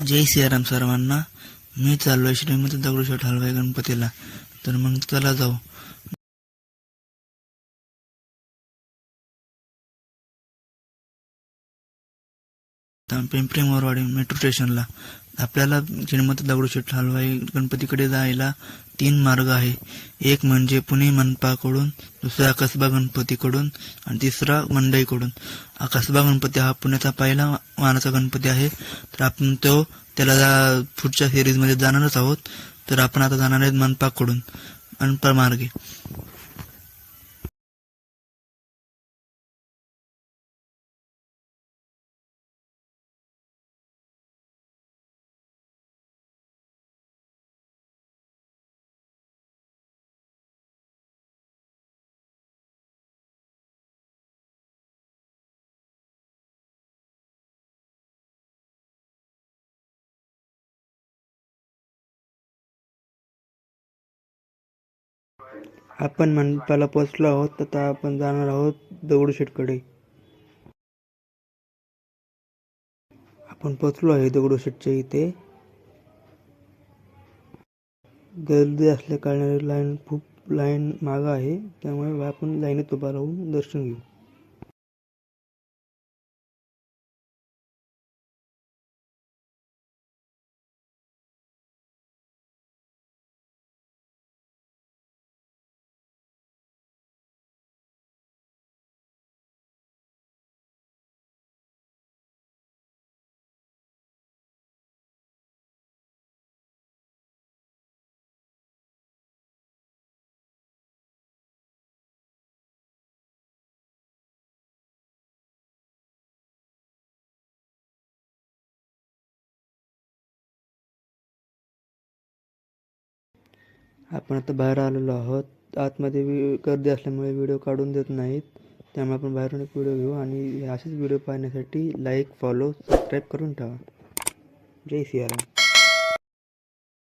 जय सियाराम सर्वांना. मी चाललोय श्रीमंत दगडूशेठ हलवाई गणपतीला. तर मग चला जाऊ. पिंपरी मोरवाडी मेट्रो स्टेशनला. आपल्याला श्रीमंत दगडूशेठ हलवाई गणपतीकडे जायला 3 मार्ग आहे. एक म्हणजे पुणे मनपाकडून, दुसरा कसबा गणपतीकडून आणि तिसरा मंडईकडून. कसबा गणपती हा पुण्याचा पहिला मानाचा गणपती आहे. तर आपण त्याला पुढच्या सिरीजमध्ये जाणारच आहोत. तर आपण आता जाणार आहेत मनपाकडून, मनपा मार्गे. आपण मनपाला पोहोचलो आहोत. आता आपण जाणार आहोत दगडूशेठकडे. आपण पोहोचलो आहे दगडूशेठच्या इथे. गर्दी असल्या कारणाने खूप लाईन मागं आहे, त्यामुळे आपण लाईनीत उभा राहून दर्शन घेऊ. आपण आता बाहेर आलेलो आहोत. आतमध्ये गर्दी असल्यामुळे व्हिडिओ काढून देत नाहीत, त्यामुळे आपण बाहेरून एक व्हिडिओ घेऊ. आणि असेच व्हिडिओ पाहण्यासाठी लाईक, फॉलो, सबस्क्राईब करून ठेवा. जय सियाराम.